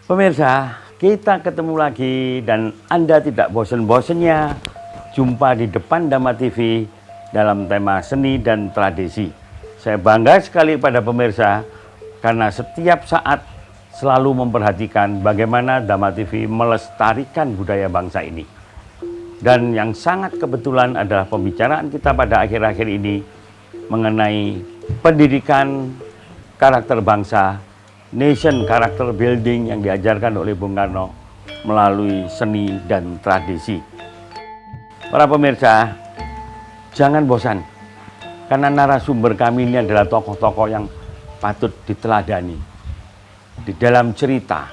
Pemirsa, kita ketemu lagi dan Anda tidak bosan-bosannya jumpa di depan Dhamma TV dalam tema seni dan tradisi. Saya bangga sekali pada pemirsa karena setiap saat selalu memperhatikan bagaimana Dhamma TV melestarikan budaya bangsa ini. Dan yang sangat kebetulan adalah pembicaraan kita pada akhir-akhir ini mengenai pendidikan karakter bangsa, nation character building yang diajarkan oleh Bung Karno melalui seni dan tradisi. Para pemirsa, jangan bosan, karena narasumber kami ini adalah tokoh-tokoh yang patut diteladani. Di dalam cerita,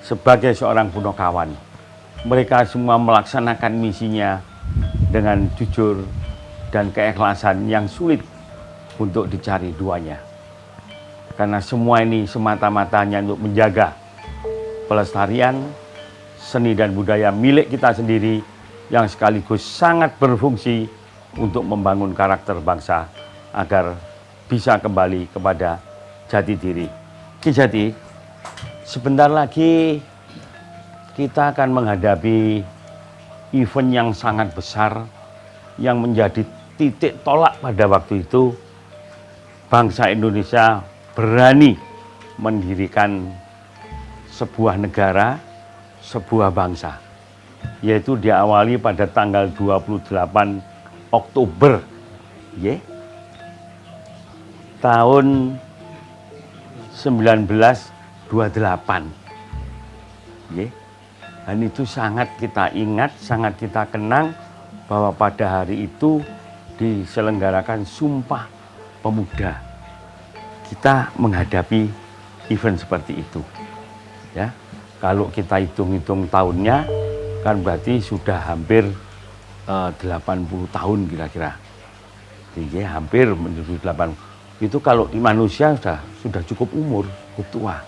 sebagai seorang Punokawan, mereka semua melaksanakan misinya dengan jujur dan keikhlasan yang sulit untuk dicari duanya. Karena semua ini semata-matanya untuk menjaga pelestarian seni dan budaya milik kita sendiri yang sekaligus sangat berfungsi untuk membangun karakter bangsa agar bisa kembali kepada jati diri. Ki Jati, sebentar lagi kita akan menghadapi event yang sangat besar yang menjadi titik tolak pada waktu itu bangsa Indonesia berani mendirikan sebuah negara, sebuah bangsa, yaitu diawali pada tanggal 28 Oktober tahun 1928. Dan itu sangat kita ingat, sangat kita kenang bahwa pada hari itu diselenggarakan Sumpah Pemuda. Kita menghadapi event seperti itu. Ya, kalau kita hitung-hitung tahunnya, kan berarti sudah hampir 80 tahun kira-kira. Jadi hampir menuju 80. Itu kalau di manusia sudah cukup umur, cukup tua.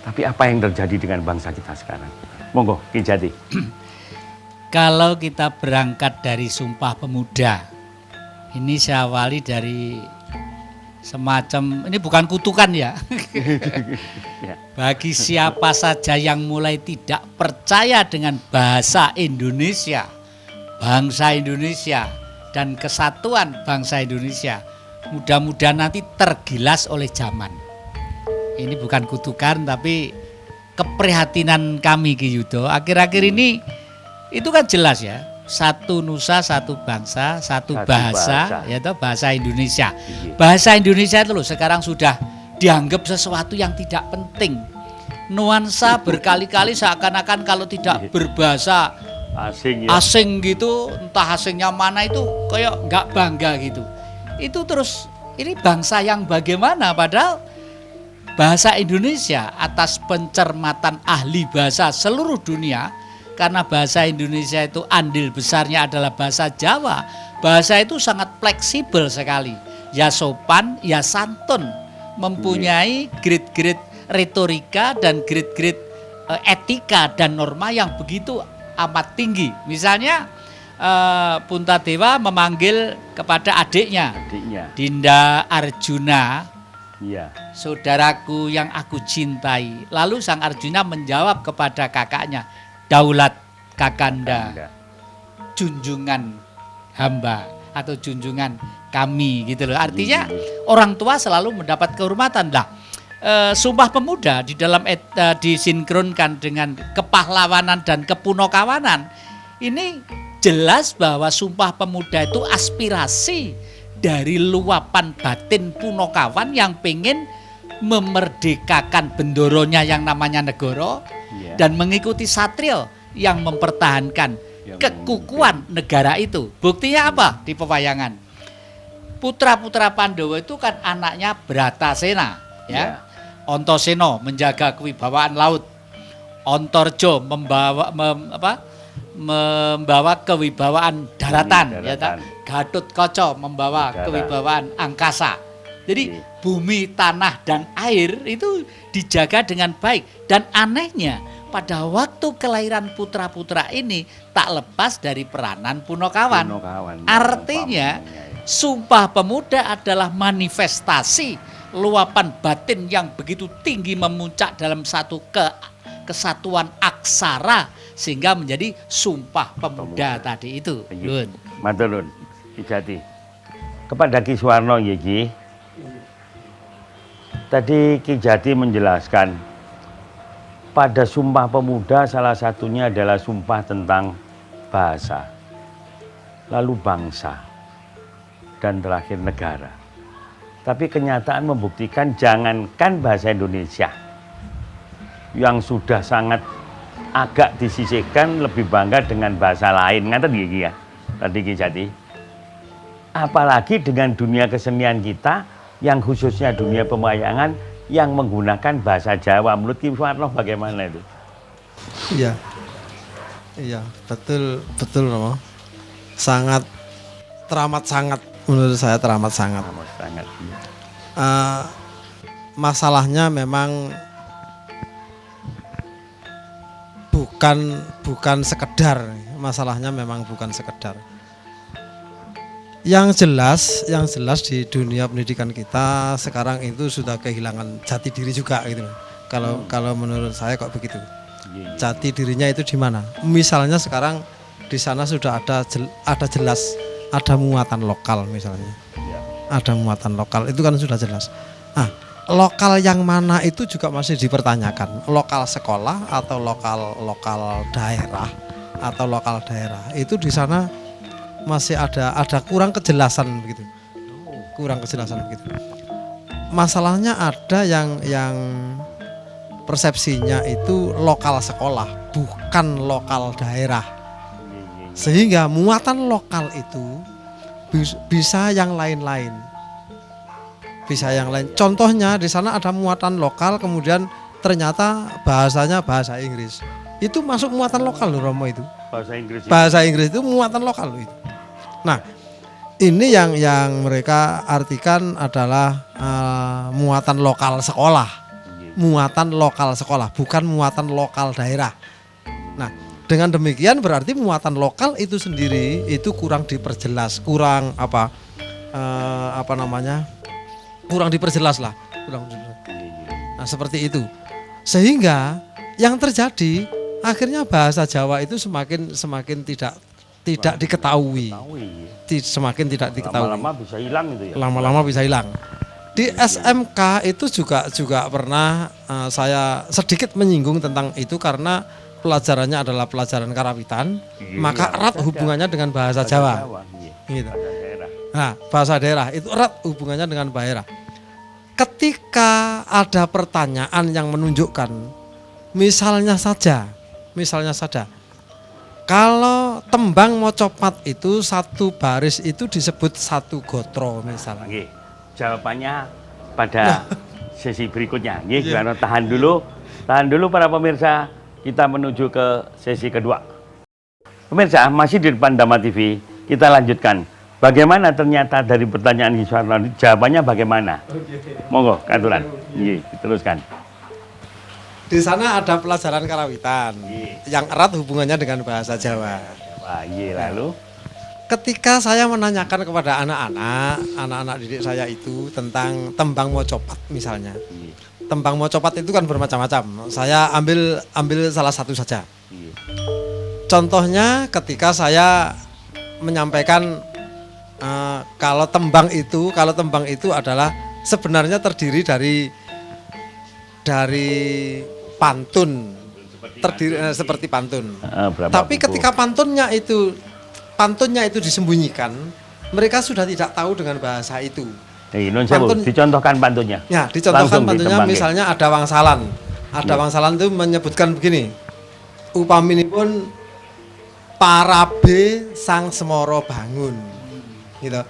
Tapi apa yang terjadi dengan bangsa kita sekarang? Monggo, Ki Jati. Kalau kita berangkat dari Sumpah Pemuda, ini saya awali dari semacam, ini bukan kutukan ya. Bagi siapa saja yang mulai tidak percaya dengan bahasa Indonesia, bangsa Indonesia, dan kesatuan bangsa Indonesia, mudah-mudahan nanti tergilas oleh zaman. Ini bukan kutukan tapi keprihatinan kami Ki Yudo. Akhir-akhir ini itu kan jelas ya. Satu nusa, satu bangsa, satu bahasa, yaitu bahasa Indonesia. Bahasa Indonesia itu loh sekarang sudah dianggap sesuatu yang tidak penting. Nuansa berkali-kali seakan-akan kalau tidak berbahasa asing gitu, entah asingnya mana itu kayak nggak bangga gitu. Itu terus ini bangsa yang bagaimana padahal bahasa Indonesia atas pencermatan ahli bahasa seluruh dunia. Karena bahasa Indonesia itu andil besarnya adalah bahasa Jawa. Bahasa itu sangat fleksibel sekali. Ya sopan, ya santun. Mempunyai grade-grade retorika dan grade-grade etika dan norma yang begitu amat tinggi. Misalnya Puntadewa memanggil kepada adiknya. Dinda Arjuna, saudaraku yang aku cintai. Lalu sang Arjuna menjawab kepada kakaknya, Daulat Kakanda, junjungan hamba atau junjungan kami gitu loh. Artinya orang tua selalu mendapat kehormatan. Lah, Sumpah Pemuda di dalam disinkronkan dengan kepahlawanan dan kepunokawanan. Ini jelas bahwa Sumpah Pemuda itu aspirasi dari luapan batin Punokawan yang pengen memerdekakan bendoronya yang namanya negara dan mengikuti satrio yang mempertahankan kekukuhan negara itu. Buktinya apa di pewayangan? Putra-putra Pandawa itu kan anaknya Bratasena, ya. Antasena menjaga kewibawaan laut. Antarja membawa kewibawaan daratan. Ya, Gatotkaca membawa kewibawaan angkasa. Jadi bumi, tanah, dan air itu dijaga dengan baik. Dan anehnya pada waktu kelahiran putra-putra ini tak lepas dari peranan Punokawan. Artinya Sumpah Pemuda adalah manifestasi luapan batin yang begitu tinggi memuncak dalam satu kesatuan aksara sehingga menjadi Sumpah Pemuda tadi itu. Nun. Matur nuwun Ki Jati. Kepada Ki Suwarno nggih Ki. Tadi Ki Jati menjelaskan pada Sumpah Pemuda salah satunya adalah sumpah tentang bahasa, lalu bangsa, dan terakhir negara. Tapi kenyataan membuktikan jangankan bahasa Indonesia yang sudah sangat agak disisihkan, lebih bangga dengan bahasa lain. Ngaten nggih ya tadi Ki Jati. Apalagi dengan dunia kesenian kita yang khususnya dunia pemayangan yang menggunakan bahasa Jawa. Menurut Ki Suwarno bagaimana itu? Iya. Iya, betul Romo. Sangat teramat sangat, menurut saya teramat sangat. Sangat. Masalahnya memang bukan sekedar, masalahnya memang bukan sekedar. Yang jelas di dunia pendidikan kita sekarang itu sudah kehilangan jati diri juga gitu. Kalau menurut saya kok begitu. Jati dirinya itu di mana? Misalnya sekarang di sana sudah ada jelas ada muatan lokal misalnya. Ada muatan lokal itu kan sudah jelas. Nah, lokal yang mana itu juga masih dipertanyakan. Lokal sekolah atau lokal daerah atau lokal daerah. Itu di sana masih ada kurang kejelasan begitu. Kurang kejelasan begitu. Masalahnya ada yang persepsinya itu lokal sekolah, bukan lokal daerah. Sehingga muatan lokal itu bisa yang lain-lain. Bisa yang lain. Contohnya di sana ada muatan lokal, kemudian ternyata bahasanya bahasa Inggris. Itu masuk muatan lokal loh Romo itu. Bahasa Inggris itu muatan lokal loh itu. Nah, ini yang mereka artikan adalah muatan lokal sekolah. Muatan lokal sekolah, bukan muatan lokal daerah. Nah, dengan demikian berarti muatan lokal itu sendiri itu kurang diperjelas, kurang kurang diperjelas lah. Nah, seperti itu. Sehingga yang terjadi akhirnya bahasa Jawa itu semakin tidak diketahui. Semakin tidak diketahui. Lama-lama bisa hilang itu ya. Lama-lama bisa hilang. Di SMK itu juga pernah saya sedikit menyinggung tentang itu karena pelajarannya adalah pelajaran karawitan, maka erat hubungannya dengan bahasa Jawa. Gitu. Nah, bahasa daerah itu erat hubungannya dengan daerah. Ketika ada pertanyaan yang menunjukkan, misalnya saja, kalau tembang mocopat itu satu baris itu disebut satu gotro misalnya. Jawabannya pada sesi berikutnya. Tahan dulu para pemirsa, kita menuju ke sesi kedua. Pemirsa, masih di depan Dhamma TV, kita lanjutkan. Bagaimana ternyata dari pertanyaan Ki Suwarno, jawabannya bagaimana? Monggo, katuran. Teruskan. Di sana ada pelajaran karawitan yang erat hubungannya dengan bahasa Jawa. Lalu ketika saya menanyakan kepada anak-anak didik saya itu tentang tembang mocopat misalnya. Tembang mocopat itu kan bermacam-macam. Saya ambil salah satu saja. Contohnya ketika saya menyampaikan kalau tembang itu adalah sebenarnya terdiri dari pantun. Seperti pantun. Tapi ketika pantunnya itu disembunyikan, mereka sudah tidak tahu dengan bahasa itu. Dicontohkan pantunnya. Ya, dicontohkan pantunnya misalnya ada wangsalan. Ada wangsalan itu menyebutkan begini. Upaminipun parabe sang semoro bangun. Gitu.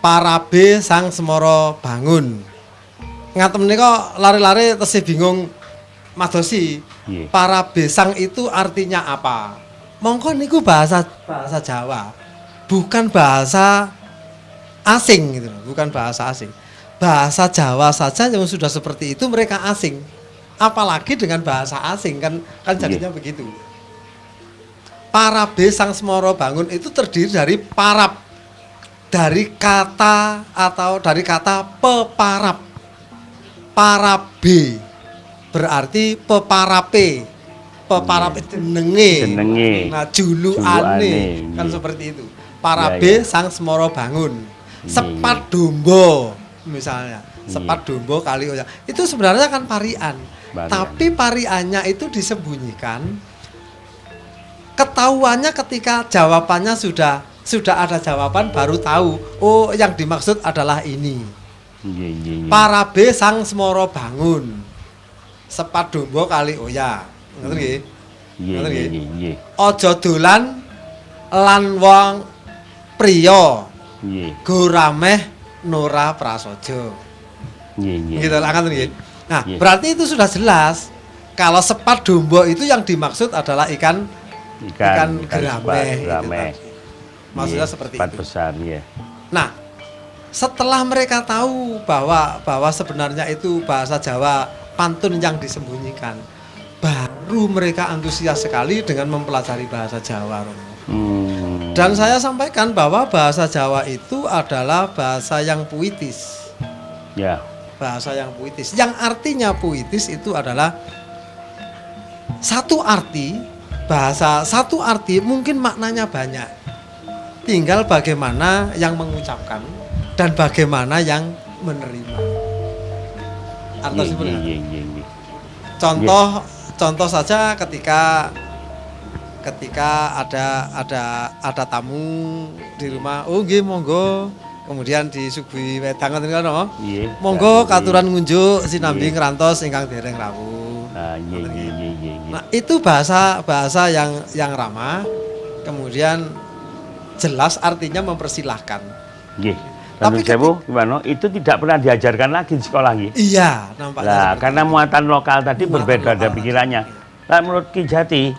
Parabe sang semoro bangun. Ngaten menika lari-lari tesih bingung madosi. Parabe sang itu artinya apa? Mongko niku bahasa Jawa, bukan bahasa asing gitu, bukan bahasa asing. Bahasa Jawa saja yang sudah seperti itu mereka asing. Apalagi dengan bahasa asing kan jadinya begitu. Parabe sang semoro bangun itu terdiri dari parab, dari kata peparab. Parabe berarti peparape. Peparape jenenge. Nah, julukane kan seperti itu. Parabe sang semoro bangun. Sepat dombo misalnya. Sepat dombo kali oya. Itu sebenarnya kan parian. Tapi pariannya itu disembunyikan. Ketahuannya ketika jawabannya sudah ada jawaban baru tahu. Oh, yang dimaksud adalah ini. Parabe sang semoro bangun. Sepat dombo kali oya. Ngoten nggih. Ngoten nggih. Aja dolan lan wong priya. Nggih. Gorameh Nora Prasojo. Nggih. Gitu lah ngoten nggih. Nah, berarti itu sudah jelas. Kalau sepat dombo itu yang dimaksud adalah ikan gerameh. Gitu, maksudnya seperti itu. Besar, ya. Nah, setelah mereka tahu bahwa sebenarnya itu bahasa Jawa pantun yang disembunyikan, baru mereka antusias sekali dengan mempelajari bahasa Jawa, Romo. Dan saya sampaikan bahwa bahasa Jawa itu adalah bahasa yang puitis. Ya. Bahasa yang puitis. Yang artinya puitis itu adalah satu arti, bahasa satu arti mungkin maknanya banyak. Tinggal bagaimana yang mengucapkan dan bagaimana yang menerima. Contoh saja ketika ada tamu di rumah, oh nggih monggo, kemudian disuguhi wedang ngoten kan, monggo katuran ngunjuk sinambi ngrantos ingkang dereng rawuh. Nah, itu bahasa yang ramah, kemudian jelas artinya mempersilahkan. Tapi Sewu, gimana? Itu tidak pernah diajarkan lagi di sekolah gitu? Iya, nampaknya. Nah, karena muatan lokal tadi berbeda ada pikirannya. Nah, menurut Ki Jati,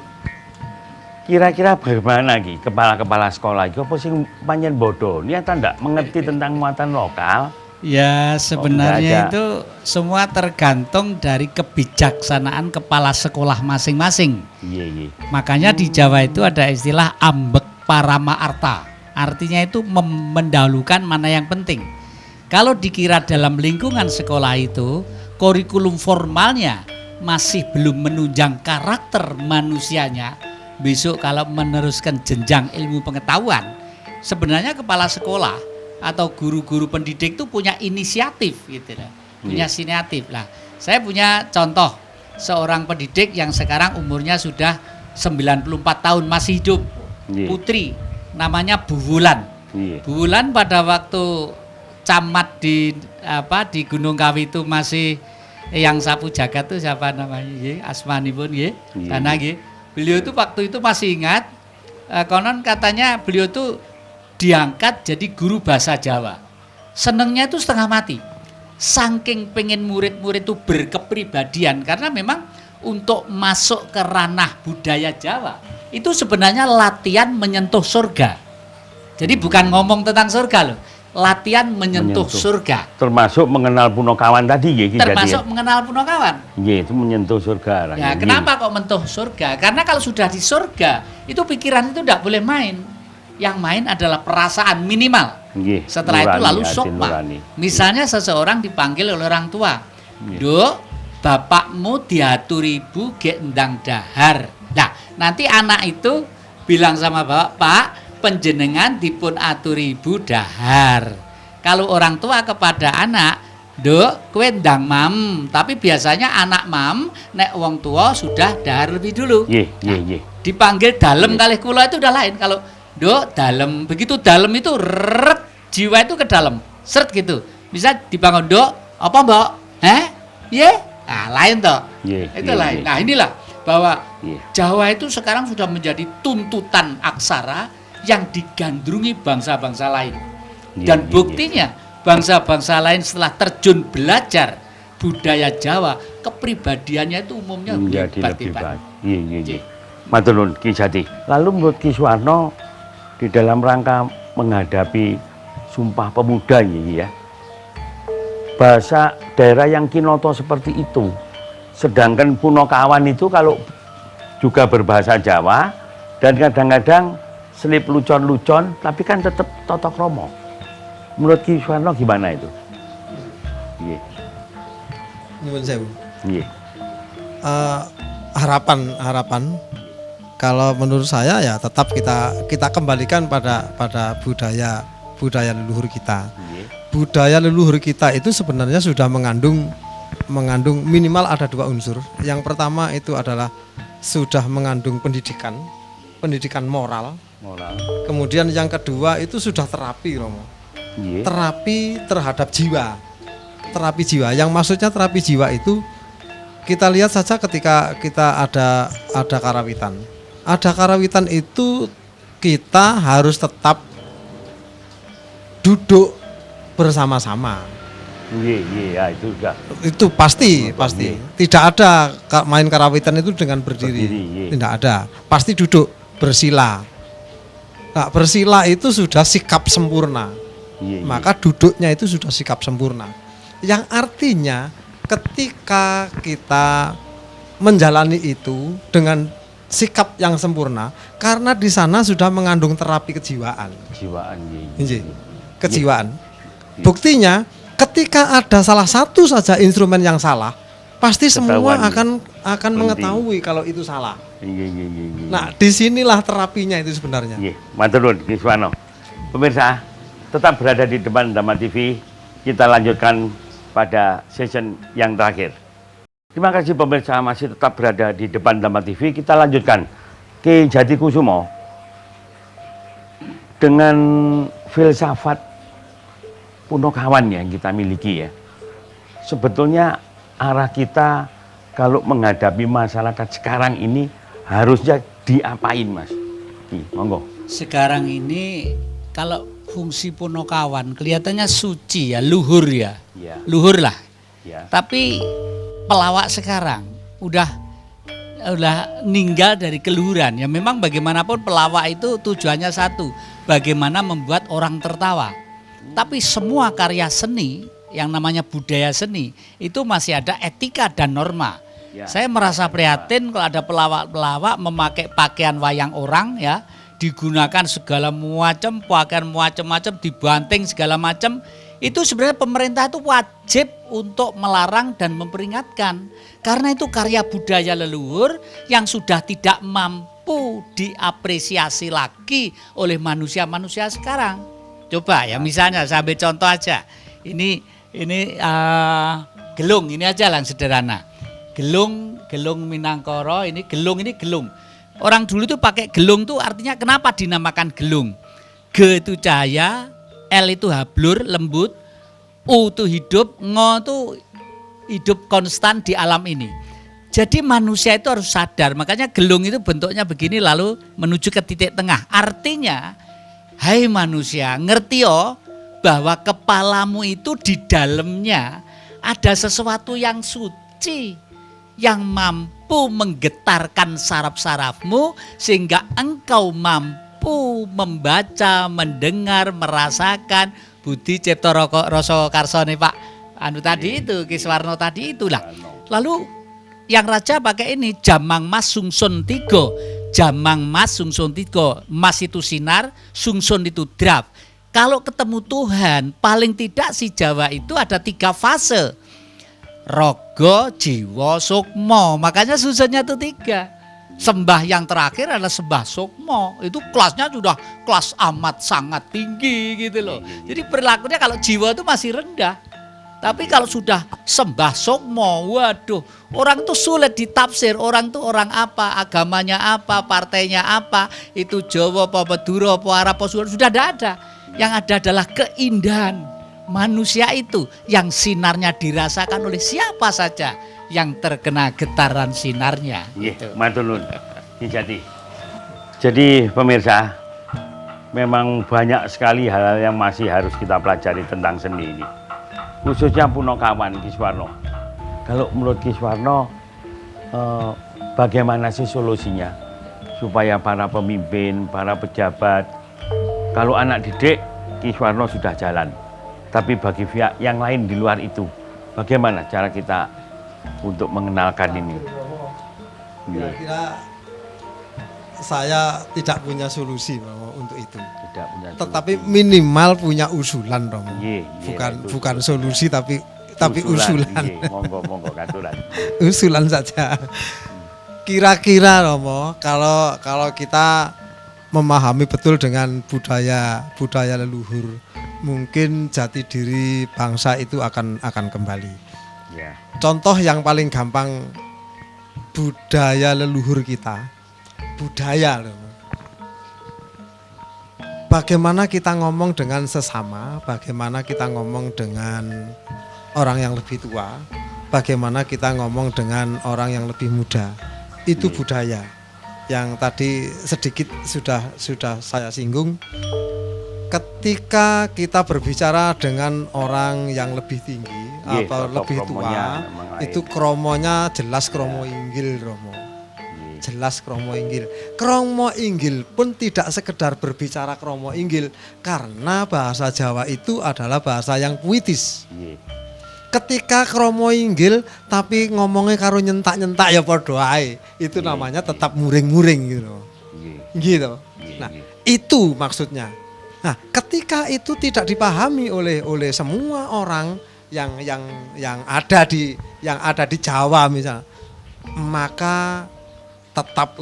kira-kira bagaimana Ki kepala-kepala sekolah itu apa sih panjen bodoh? Niatan enggak mengerti tentang muatan lokal? Ya, sebenarnya itu semua tergantung dari kebijaksanaan kepala sekolah masing-masing. Makanya di Jawa itu ada istilah ambek parama arta. Artinya itu mendahulukan mana yang penting. Kalau dikira dalam lingkungan sekolah itu kurikulum formalnya masih belum menunjang karakter manusianya, besok kalau meneruskan jenjang ilmu pengetahuan, sebenarnya kepala sekolah atau guru-guru pendidik itu punya inisiatif gitu lah. Punya inisiatif lah. Saya punya contoh seorang pendidik yang sekarang umurnya sudah 94 tahun masih hidup. Putri namanya Bu Wulan. Bu Wulan pada waktu camat di Gunung Kawi itu masih yang sapu jagat itu siapa namanya nggih, asmanipun nggih. Karena nggih, beliau itu waktu itu masih ingat konon katanya beliau itu diangkat jadi guru bahasa Jawa. Senengnya itu setengah mati. Saking pengen murid-murid itu berkepribadian karena memang untuk masuk ke ranah budaya Jawa itu sebenarnya latihan menyentuh surga. Jadi bukan ngomong tentang surga loh, latihan menyentuh surga. Termasuk mengenal Punokawan tadi ya. Termasuk mengenal Punokawan. Iya, itu menyentuh surga. Ya, kenapa kok menyentuh surga? Karena kalau sudah di surga, itu pikiran itu tidak boleh main. Yang main adalah perasaan minimal. Setelah itu lalu sukma. Misalnya seseorang dipanggil oleh orang tua, Duk, bapakmu diaturi ibu gek endang dahar. Nah, nanti anak itu bilang sama bapak, Pak, penjenengan dipun aturi ibu dahar. Kalau orang tua kepada anak, Duk, kowe ndang mam, tapi biasanya anak mam nek wong tua sudah dahar lebih dulu. Dipanggil dalem kalih kula itu udah lain. Kalau Duk, dalem, begitu dalem itu jiwa itu ke dalam, seret gitu. Bisa dibangun, Duk, apa mbak? Nah, lain toh. Itu lain. Nah, inilah bahwa Jawa itu sekarang sudah menjadi tuntutan aksara yang digandrungi bangsa-bangsa lain. Dan buktinya bangsa-bangsa lain setelah terjun belajar budaya Jawa, kepribadiannya itu umumnya menjadi lebih baik. Matur nuwun Ki Jati. Lalu menurut Ki Suwarno di dalam rangka menghadapi Sumpah Pemuda ini ya, bahasa daerah yang kinoto seperti itu, sedangkan Punokawan itu kalau juga berbahasa Jawa dan kadang-kadang selip lucon-lucon tapi kan tetap totok romo. Menurut Ki Suwarno gimana itu? Nyuwun sewu. Nggih. Harapan kalau menurut saya ya tetap kita kembalikan pada budaya leluhur kita. Nggih. Budaya leluhur kita itu sebenarnya sudah mengandung minimal ada 2 unsur. Yang pertama itu adalah sudah mengandung pendidikan moral. Moral. Kemudian yang kedua itu sudah terapi, Romo. Nggih. Terapi terhadap jiwa. Terapi jiwa. Yang maksudnya terapi jiwa itu kita lihat saja ketika kita ada karawitan. Ada karawitan itu kita harus tetap duduk bersama-sama. Iya, itu juga. Itu pasti. Tidak ada main karawitan itu dengan berdiri. Tidak ada. Pasti duduk bersila. Nah, bersila itu sudah sikap sempurna. Maka duduknya itu sudah sikap sempurna. Yang artinya ketika kita menjalani itu dengan sikap yang sempurna, karena di sana sudah mengandung terapi kejiwaan. Kejiwaan. Buktinya ketika ada salah satu saja instrumen yang salah, pasti semua akan mengetahui kalau itu salah. Nah, disinilah terapinya itu sebenarnya. Matur nuwun, Kiswano. Pemirsa, tetap berada di depan Dhamma TV. Kita lanjutkan pada session yang terakhir. Terima kasih pemirsa masih tetap berada di depan Dhamma TV. Kita lanjutkan Ki Jatikusumo dengan filsafat Punokawan yang kita miliki ya. Sebetulnya arah kita kalau menghadapi masyarakat sekarang ini harusnya diapain, Mas? Monggo. Sekarang ini kalau fungsi Punokawan kelihatannya suci ya, luhur ya. Luhur lah. Ya. Tapi pelawak sekarang udah ninggal dari keluhuran. Ya memang bagaimanapun pelawak itu tujuannya satu, bagaimana membuat orang tertawa. Tapi semua karya seni yang namanya budaya seni itu masih ada etika dan norma. Ya. Saya merasa prihatin kalau ada pelawak-pelawak memakai pakaian wayang orang ya, digunakan segala macam pakaian macam-macam, dibanting segala macam. Itu sebenarnya pemerintah itu wajib untuk melarang dan memperingatkan, karena itu karya budaya leluhur yang sudah tidak mampu diapresiasi lagi oleh manusia-manusia sekarang. Coba ya, misalnya saya ambil contoh aja, ini gelung, ini aja yang sederhana, gelung Minangkara, ini gelung. Orang dulu itu pakai gelung tuh artinya kenapa dinamakan gelung? G itu cahaya, L itu hablur, lembut, U itu hidup, Ngo itu hidup konstan di alam ini. Jadi manusia itu harus sadar, makanya gelung itu bentuknya begini lalu menuju ke titik tengah. Artinya, hai manusia, ngerti yo bahwa kepalamu itu di dalamnya ada sesuatu yang suci, yang mampu menggetarkan saraf-sarafmu sehingga engkau mampu membaca, mendengar, merasakan budi cipta rasa karsane Pak anu tadi itu Kiswarno tadi itulah. Lalu yang raja pakai ini jamang mas sungsun tiga. Jamang mas sungsun tiga. Mas itu sinar, sungsun itu draft. Kalau ketemu Tuhan paling tidak si Jawa itu ada 3 fase. Rogo, jiwa, sukmo. Makanya susunnya itu 3. Sembah yang terakhir adalah sembah sukmo. Itu kelasnya sudah kelas amat sangat tinggi gitu loh. Jadi perilakunya kalau jiwa itu masih rendah. Tapi kalau sudah sembah sukmo, waduh, orang itu sulit ditafsir. Orang itu orang apa, agamanya apa, partainya apa, itu Jawa, apa Madura, apa Arab, apa sudah tidak ada. Yang ada adalah keindahan manusia itu yang sinarnya dirasakan oleh siapa saja yang terkena getaran sinarnya. Matur nuwun, Ki Jati. Jadi pemirsa, memang banyak sekali hal-hal yang masih harus kita pelajari tentang seni ini. Khususnya Punokawan, Kiswarno. Kalau menurut Kiswarno, bagaimana sih solusinya supaya para pemimpin, para pejabat, kalau anak didik, Kiswarno sudah jalan. Tapi bagi pihak yang lain di luar itu, bagaimana cara kita untuk mengenalkan ini? Kira-kira saya tidak punya solusi untuk itu. Tidak punya solusi. Tetapi minimal punya usulan, Romo. Bukan Bukan solusi tapi tapi usulan. Iya, monggo katuran. Usulan saja. Kira-kira Romo, kalau kita memahami betul dengan budaya leluhur, mungkin jati diri bangsa itu akan kembali. Ya. Contoh yang paling gampang, budaya leluhur kita, budaya loh. Bagaimana kita ngomong dengan sesama, bagaimana kita ngomong dengan orang yang lebih tua, bagaimana kita ngomong dengan orang yang lebih muda, itu budaya. Yang tadi sedikit sudah saya singgung. Ketika kita berbicara dengan orang yang lebih tinggi atau lebih tua, itu kromonya jelas kromo inggil, Romo. Jelas kromo inggil. Kromo inggil pun tidak sekedar berbicara kromo inggil, karena bahasa Jawa itu adalah bahasa yang puitis. Ketika kromo inggil tapi ngomongnya karo nyentak-nyentak ya padha ae, itu namanya tetap muring-muring gitu. Gitu. Nah, itu maksudnya. Nah, ketika itu tidak dipahami oleh semua orang yang ada di Jawa misalnya, maka tetap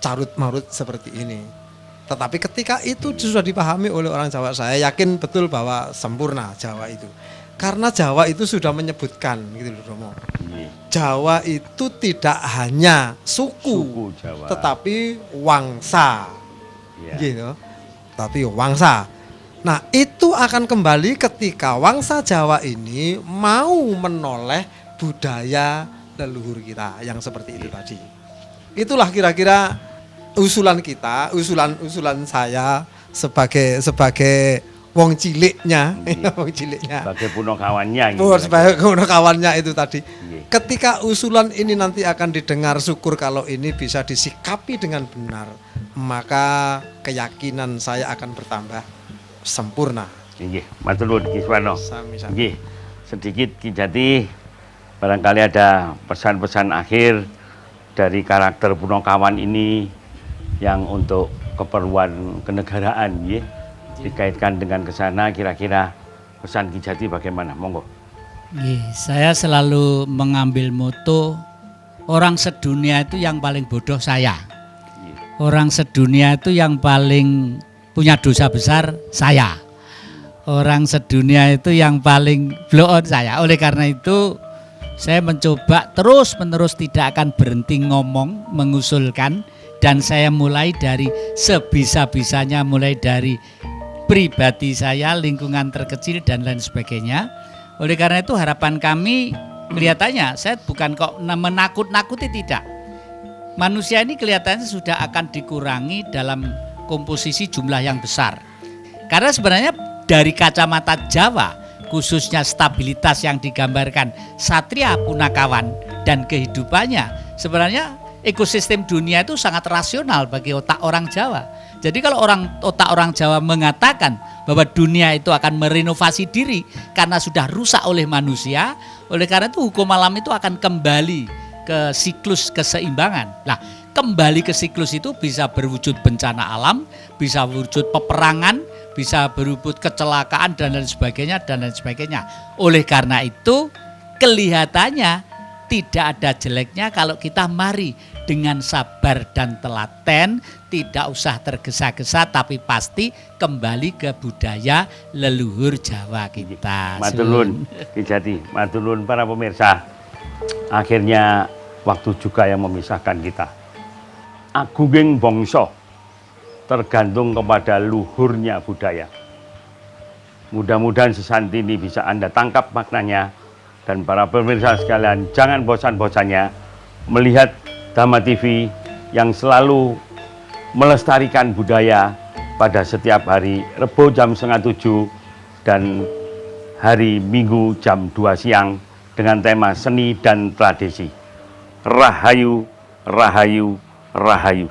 carut marut seperti ini. Tetapi ketika itu sudah dipahami oleh orang Jawa, saya yakin betul bahwa sempurna Jawa itu. Karena Jawa itu sudah menyebutkan gitu loh, Romo. Jawa itu tidak hanya suku Jawa, tetapi wangsa. Gitu. Tapi wangsa. Nah, itu akan kembali ketika wangsa Jawa ini mau menoleh budaya leluhur kita yang seperti itu tadi. Itulah kira-kira usulan kita, usulan saya sebagai wong ciliknya, wong ciliknya. Sebagai punakawannya gitu. Sebagai punakawannya itu tadi. Ketika usulan ini nanti akan didengar, syukur kalau ini bisa disikapi dengan benar, maka keyakinan saya akan bertambah sempurna. Nggih, matur nuwun Ki Suwarno. Sami-sami. Nggih, sedikit Ki Jati, barangkali ada pesan-pesan akhir dari karakter Punakawan ini yang untuk keperluan kenegaraan, nggih. Dikaitkan dengan kesana, kira-kira pesan Ki Jati bagaimana? Monggo. Saya selalu mengambil moto, orang sedunia itu yang paling bodoh saya. Orang sedunia itu yang paling punya dosa besar saya. Orang sedunia itu yang paling blow on saya. Oleh karena itu saya mencoba terus-menerus tidak akan berhenti ngomong, mengusulkan, dan saya mulai dari sebisa-bisanya, mulai dari pribadi saya, lingkungan terkecil dan lain sebagainya. Oleh karena itu harapan kami kelihatannya, saya bukan kok menakut-nakuti, tidak. Manusia ini kelihatannya sudah akan dikurangi dalam komposisi jumlah yang besar. Karena sebenarnya dari kacamata Jawa, khususnya stabilitas yang digambarkan Satria Punakawan dan kehidupannya, sebenarnya ekosistem dunia itu sangat rasional bagi otak orang Jawa. Jadi kalau otak orang Jawa mengatakan bahwa dunia itu akan merenovasi diri karena sudah rusak oleh manusia, oleh karena itu hukum alam itu akan kembali ke siklus keseimbangan. Nah, kembali ke siklus itu bisa berwujud bencana alam, bisa berwujud peperangan, bisa berwujud kecelakaan dan lain sebagainya dan lain sebagainya. Oleh karena itu kelihatannya tidak ada jeleknya kalau kita mari dengan sabar dan telaten, tidak usah tergesa-gesa, tapi pasti kembali ke budaya leluhur Jawa kita. Matur nuwun Ki Jati, matur nuwun para pemirsa. Akhirnya waktu juga yang memisahkan kita. Agunging bangsa tergantung kepada luhurnya budaya. Mudah-mudahan sesanti ini bisa Anda tangkap maknanya. Dan para pemirsa sekalian, jangan bosan-bosannya melihat Dhamma TV yang selalu melestarikan budaya pada setiap hari Rebo jam 6:30 dan hari Minggu jam 2 siang dengan tema seni dan tradisi. Rahayu, rahayu, rahayu.